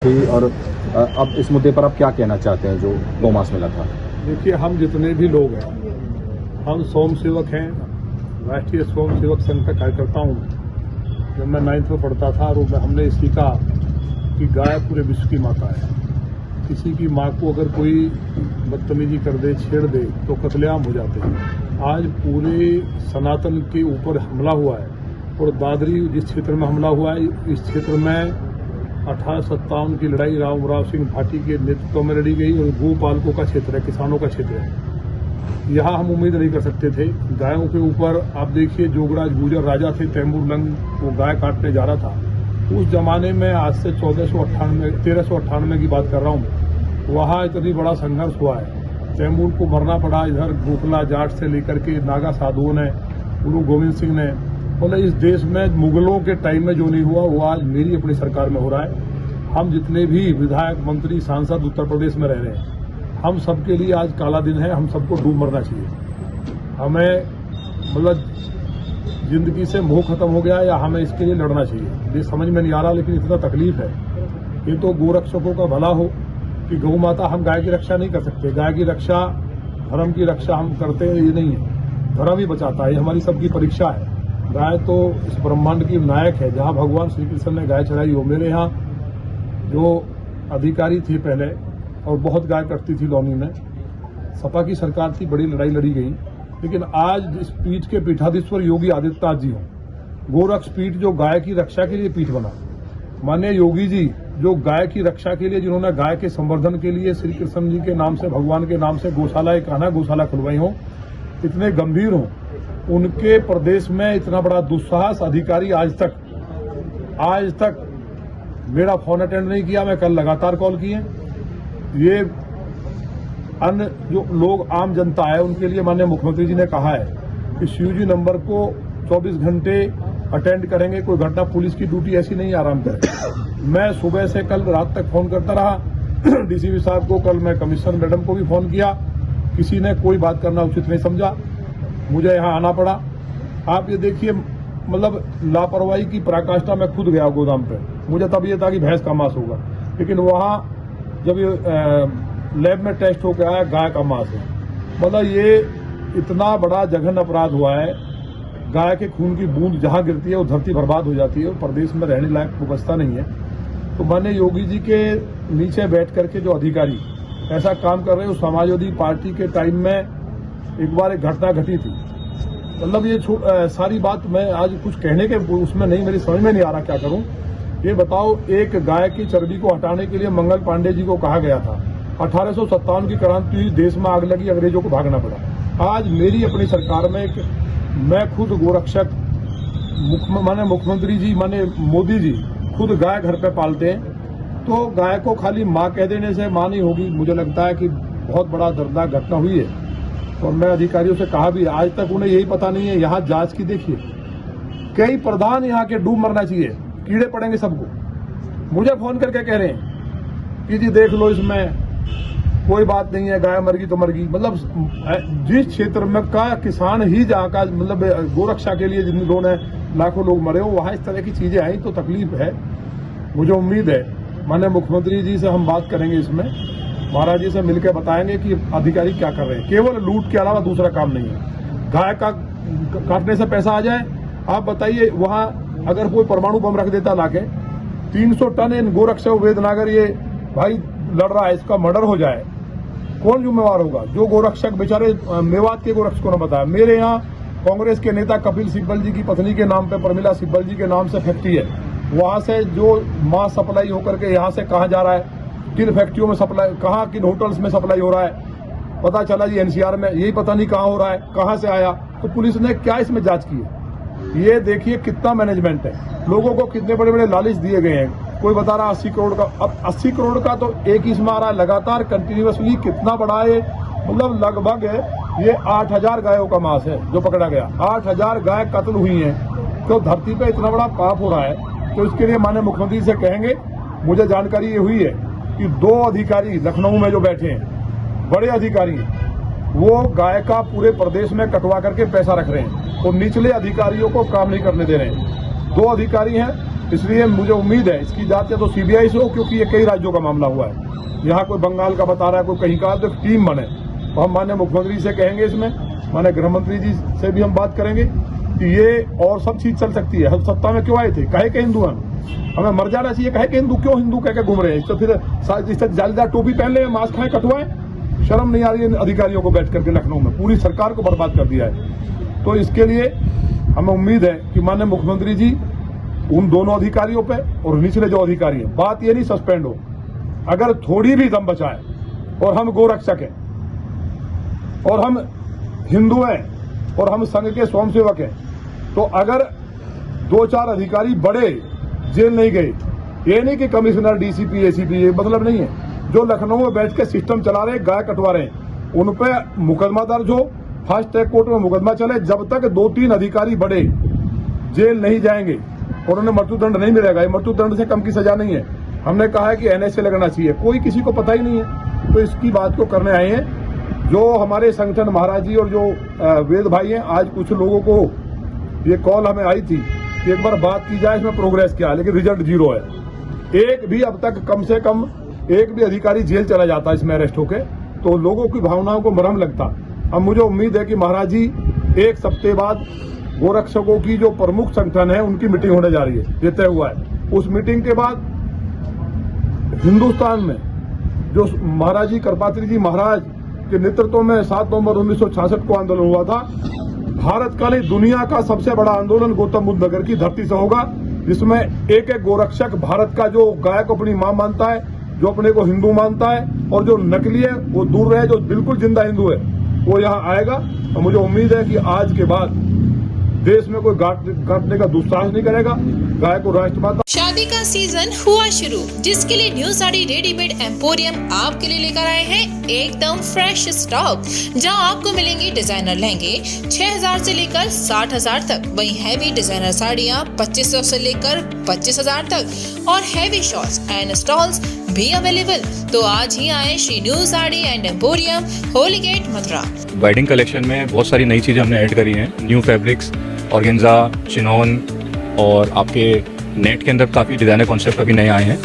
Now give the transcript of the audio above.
थी और अब इस मुद्दे पर आप क्या कहना चाहते हैं जो गौमांस मिला था? देखिए, हम जितने भी लोग हैं, हम स्वयं सेवक हैं, राष्ट्रीय स्वयं सेवक संघ का कार्यकर्ता हूँ। जब मैं 9th में पढ़ता था और हमने सीखा कि गाय पूरे विश्व की माता है। किसी की माँ को अगर कोई बदतमीजी कर दे, छेड़ दे तो कत्लेआम हो जाते हैं। आज पूरे सनातन के ऊपर हमला हुआ है और दादरी जिस क्षेत्र में हमला हुआ है, इस क्षेत्र में 1857 की लड़ाई राव सिंह भाटी के नेतृत्व में लड़ी गई और गोपालकों का क्षेत्र है, किसानों का क्षेत्र है। यहाँ हम उम्मीद नहीं कर सकते थे। गायों के ऊपर आप देखिए, जोगराज गुजर राजा थे, तैमूर लंग वो गाय काटने जा रहा था। उस जमाने में आज से 1398 की बात कर रहा हूँ, वहाँ इतनी बड़ा संघर्ष हुआ है। तैमूर को मरना पड़ा। इधर गोखला जाट से लेकर के नागा साधुओं ने, गुरु गोविंद सिंह ने, मतलब इस देश में मुगलों के टाइम में जो नहीं हुआ वो आज मेरी अपनी सरकार में हो रहा है। हम जितने भी विधायक, मंत्री, सांसद उत्तर प्रदेश में रह रहे हैं, हम सबके लिए आज काला दिन है। हम सबको डूब मरना चाहिए। हमें मतलब जिंदगी से मोह खत्म हो गया या हमें इसके लिए लड़ना चाहिए, ये समझ में नहीं आ रहा। लेकिन इतना तकलीफ है। ये तो गोरक्षकों का भला हो कि गौ माता, हम गाय की रक्षा नहीं कर सकते। गाय की रक्षा, धर्म की रक्षा हम करते हैं, ये नहीं है। धर्म ही बचाता है, ये हमारी सबकी परीक्षा है। गाय तो इस ब्रह्मांड की नायक है। जहां भगवान श्री कृष्ण ने गाय चढ़ाई हो, मेरे यहाँ जो अधिकारी थे पहले और बहुत गाय कटती थी लौनी में, सपा की सरकार थी, बड़ी लड़ाई लड़ी गई। लेकिन आज इस पीठ के पीठाधीश्वर योगी आदित्यनाथ जी हों, गोरक्ष पीठ जो गाय की रक्षा के लिए पीठ बना, माननीय योगी जी जो गाय की रक्षा के लिए, जिन्होंने गाय के संवर्धन के लिए श्री कृष्ण जी के नाम से, भगवान के नाम से गौशाला, एक आना गौशाला खुलवाई हो, इतने गंभीर हों, उनके प्रदेश में इतना बड़ा दुस्साहस अधिकारी आज तक मेरा फोन अटेंड नहीं किया। मैं कल लगातार कॉल किए। ये अन्य जो लोग, आम जनता है, उनके लिए माननीय मुख्यमंत्री जी ने कहा है कि CUG नंबर को 24 घंटे अटेंड करेंगे। कोई घटना, पुलिस की ड्यूटी ऐसी नहीं, आराम करें। मैं सुबह से कल रात तक फोन करता रहा DCP साहब को, कल मैं कमिश्नर मैडम को भी फोन किया। किसी ने कोई बात करना उचित नहीं समझा, मुझे यहाँ आना पड़ा। आप ये देखिए, मतलब लापरवाही की पराकाष्ठा। मैं खुद गया गोदाम पे, मुझे तब ये था कि भैंस का मांस होगा, लेकिन वहाँ जब ये लैब में टेस्ट होकर आया, गाय का मांस है। मतलब ये इतना बड़ा जघन्य अपराध हुआ है। गाय के खून की बूंद जहाँ गिरती है वो धरती बर्बाद हो जाती है, और प्रदेश में रहने लायक व्यवस्था नहीं है। तो मैंने योगी जी के नीचे बैठ करके जो अधिकारी ऐसा काम कर रहे हैं, समाजवादी पार्टी के टाइम में एक बार एक घटना घटी थी। मतलब ये सारी बात मैं आज कुछ कहने के उसमें नहीं, मेरी समझ में नहीं आ रहा क्या करूं। ये बताओ, एक गाय की चर्बी को हटाने के लिए मंगल पांडे जी को कहा गया था। 1857 की क्रांति हुई, देश में आग लगी, अंग्रेजों को भागना पड़ा। आज मेरी अपनी सरकार में मैं खुद गोरक्षक, माने मुख्यमंत्री जी, माने मोदी जी खुद गाय घर पे पालते हैं। तो गाय को खाली माँ कह देने से माँ नहीं होगी। मुझे लगता है कि बहुत बड़ा दर्दनाक घटना हुई है। और मैं अधिकारियों से कहा भी, आज तक उन्हें यही पता नहीं है। यहाँ जांच की देखिए, कई प्रधान यहाँ के डूब मरना चाहिए, कीड़े पड़ेंगे सबको। मुझे फोन करके कह रहे हैं कि जी देख लो, इसमें कोई बात नहीं है, गाय मर गई तो मर गई। मतलब जिस क्षेत्र में का किसान ही जहाँ का, मतलब गोरक्षा के लिए जिन लोगों ने लाखों लोग मरे हो, वहाँ इस तरह की चीजें आई तो तकलीफ है। मुझे उम्मीद है माननीय मुख्यमंत्री जी से हम बात करेंगे, इसमें महाराज जी से मिलकर बताएंगे कि अधिकारी क्या कर रहे हैं। केवल लूट के अलावा दूसरा काम नहीं है। गाय का काटने से पैसा आ जाए। आप बताइए, वहां अगर कोई परमाणु बम रख देता लाके, 300 टन इन गोरक्षक वेदनागर ये भाई लड़ रहा है, इसका मर्डर हो जाए, कौन जिम्मेवार होगा? जो गोरक्षक बेचारे मेवात के गोरक्षकों ने बताया। मेरे यहाँ कांग्रेस के नेता कपिल सिब्बल जी की पत्नी के नाम पे, प्रमिला सिब्बल जी के नाम से फैक्ट्री है। वहां से जो मांस सप्लाई होकर के यहाँ से कहाँ जा रहा है, किन फैक्ट्रियों में सप्लाई, कहाँ किन होटल्स में सप्लाई हो रहा है, पता चला जी NCR में, यही पता नहीं कहाँ हो रहा है, कहाँ से आया। तो पुलिस ने क्या इसमें जांच की है? ये देखिए कितना मैनेजमेंट है। लोगों को कितने बड़े बड़े लालच दिए गए हैं। कोई बता रहा 80 करोड़ का, अब 80 करोड़ का तो एक ही इसमें आ रहा है लगातार, कंटिन्यूअसली। कितना बड़ा है, मतलब लगभग ये 8000 गायों का मांस है जो पकड़ा गया। 8000 गाय कत्ल हुई है। तो धरती पे इतना बड़ा पाप हो रहा है। तो इसके लिए माननीय मुख्यमंत्री से कहेंगे। मुझे जानकारी ये हुई है कि 2 अधिकारी लखनऊ में जो बैठे हैं, बड़े अधिकारी, वो गाय का पूरे प्रदेश में कटवा करके पैसा रख रहे हैं और निचले अधिकारियों को काम नहीं करने दे रहे हैं। 2 अधिकारी हैं, इसलिए मुझे उम्मीद है इसकी जांच या तो सीबीआई से हो, क्योंकि ये कई राज्यों का मामला हुआ है। यहाँ कोई बंगाल का बता रहा है, कोई कहीं का, तो टीम बने। तो हम माननीय मुख्यमंत्री से कहेंगे, इसमें माननीय गृह मंत्री जी से भी हम बात करेंगे कि ये और सब चीज चल सकती है। हम सत्ता में क्यों आए थे, कहे के हिंदू हैं, हमें मर जाना चाहिए, कहे के हिंदू क्यों हिंदू कह के घूम रहे हैं। तो फिर इससे जालीदार टोपी पहन ले, मास्क खाए, कटवाएं, शर्म नहीं आ रही है अधिकारियों को बैठ करके लखनऊ में, पूरी सरकार को बर्बाद कर दिया है। तो इसके लिए हमें उम्मीद है कि माननीय मुख्यमंत्री जी उन दोनों अधिकारियों पे और निचले जो अधिकारी हैं, बात ये नहीं सस्पेंड हो, अगर थोड़ी भी दम बचाए और हम गोरक्षक हैं और हम हिंदू हैं और हम संघ के स्वयंसेवक हैं, तो अगर 2-4 अधिकारी बड़े जेल नहीं गए, ये नहीं कि कमिश्नर, डीसीपी, एसीपी, ये मतलब नहीं है। जो लखनऊ में बैठ के सिस्टम चला रहे, गाय कटवा रहे हैं, उन पे मुकदमा दर्ज हो, फास्ट ट्रैक कोर्ट में मुकदमा चले। जब तक 2-3 अधिकारी बड़े जेल नहीं जाएंगे और उन्हें मृत्युदंड नहीं मिलेगा, ये मृत्युदंड से कम की सजा नहीं है। हमने कहा है कि एनएसए लगना चाहिए, कोई किसी को पता ही नहीं है, तो इसकी बात को करने आए हैं। जो हमारे संगठन महाराज जी और जो वेद भाई हैं, आज कुछ लोगों को ये कॉल हमें आई थी कि एक बार बात की जाए, इसमें प्रोग्रेस क्या है, लेकिन रिजल्ट 0 है। एक भी अब तक कम से कम एक भी अधिकारी जेल चला जाता इसमें अरेस्ट होके, तो लोगों की भावनाओं को मरहम लगता। अब मुझे उम्मीद है कि महाराज जी 1 हफ्ते बाद गोरक्षकों की जो प्रमुख संगठन है उनकी मीटिंग होने जा रही है, ये तय हुआ है। उस मीटिंग के बाद हिंदुस्तान में जो महाराज जी करपात्री जी महाराज के नेतृत्व में 7 नवंबर 1966 को आंदोलन हुआ था, भारत का नहीं दुनिया का सबसे बड़ा आंदोलन गौतम बुद्ध नगर की धरती से होगा, जिसमें एक एक गोरक्षक भारत का जो गाय को अपनी मां मानता है, जो अपने को हिंदू मानता है, और जो नकली है वो दूर रहे, जो बिल्कुल जिंदा हिंदू है वो यहाँ आएगा। और मुझे उम्मीद है कि आज के बाद देश में कोई काटने का दुस्साहस नहीं करेगा, गाय को राष्ट्रमाता। शादी का सीजन हुआ शुरू, जिसके लिए न्यू साड़ी रेडीमेड एम्पोरियम आपके लिए लेकर आए हैं एकदम फ्रेश स्टॉक, जहां आपको मिलेंगे डिजाइनर लहंगे 6000 से लेकर 60000 तक, वहीं हैवी डिजाइनर साड़ियां 2500 से लेकर 25000 तक, और हैवी शॉर्ट्स एंड स्टॉल्स भी अवेलेबल। तो आज ही आए Shri new sari and emporium, Holi gate, Mathura. Wedding collection में बहुत सारी नई चीज़ें हमने ऐड करी हैं, न्यू फैब्रिक्स, ऑर्गेन्जा, चिनोन, और आपके नेट के अंदर काफ़ी डिज़ाइनर कॉन्सेप्ट अभी नए आए हैं।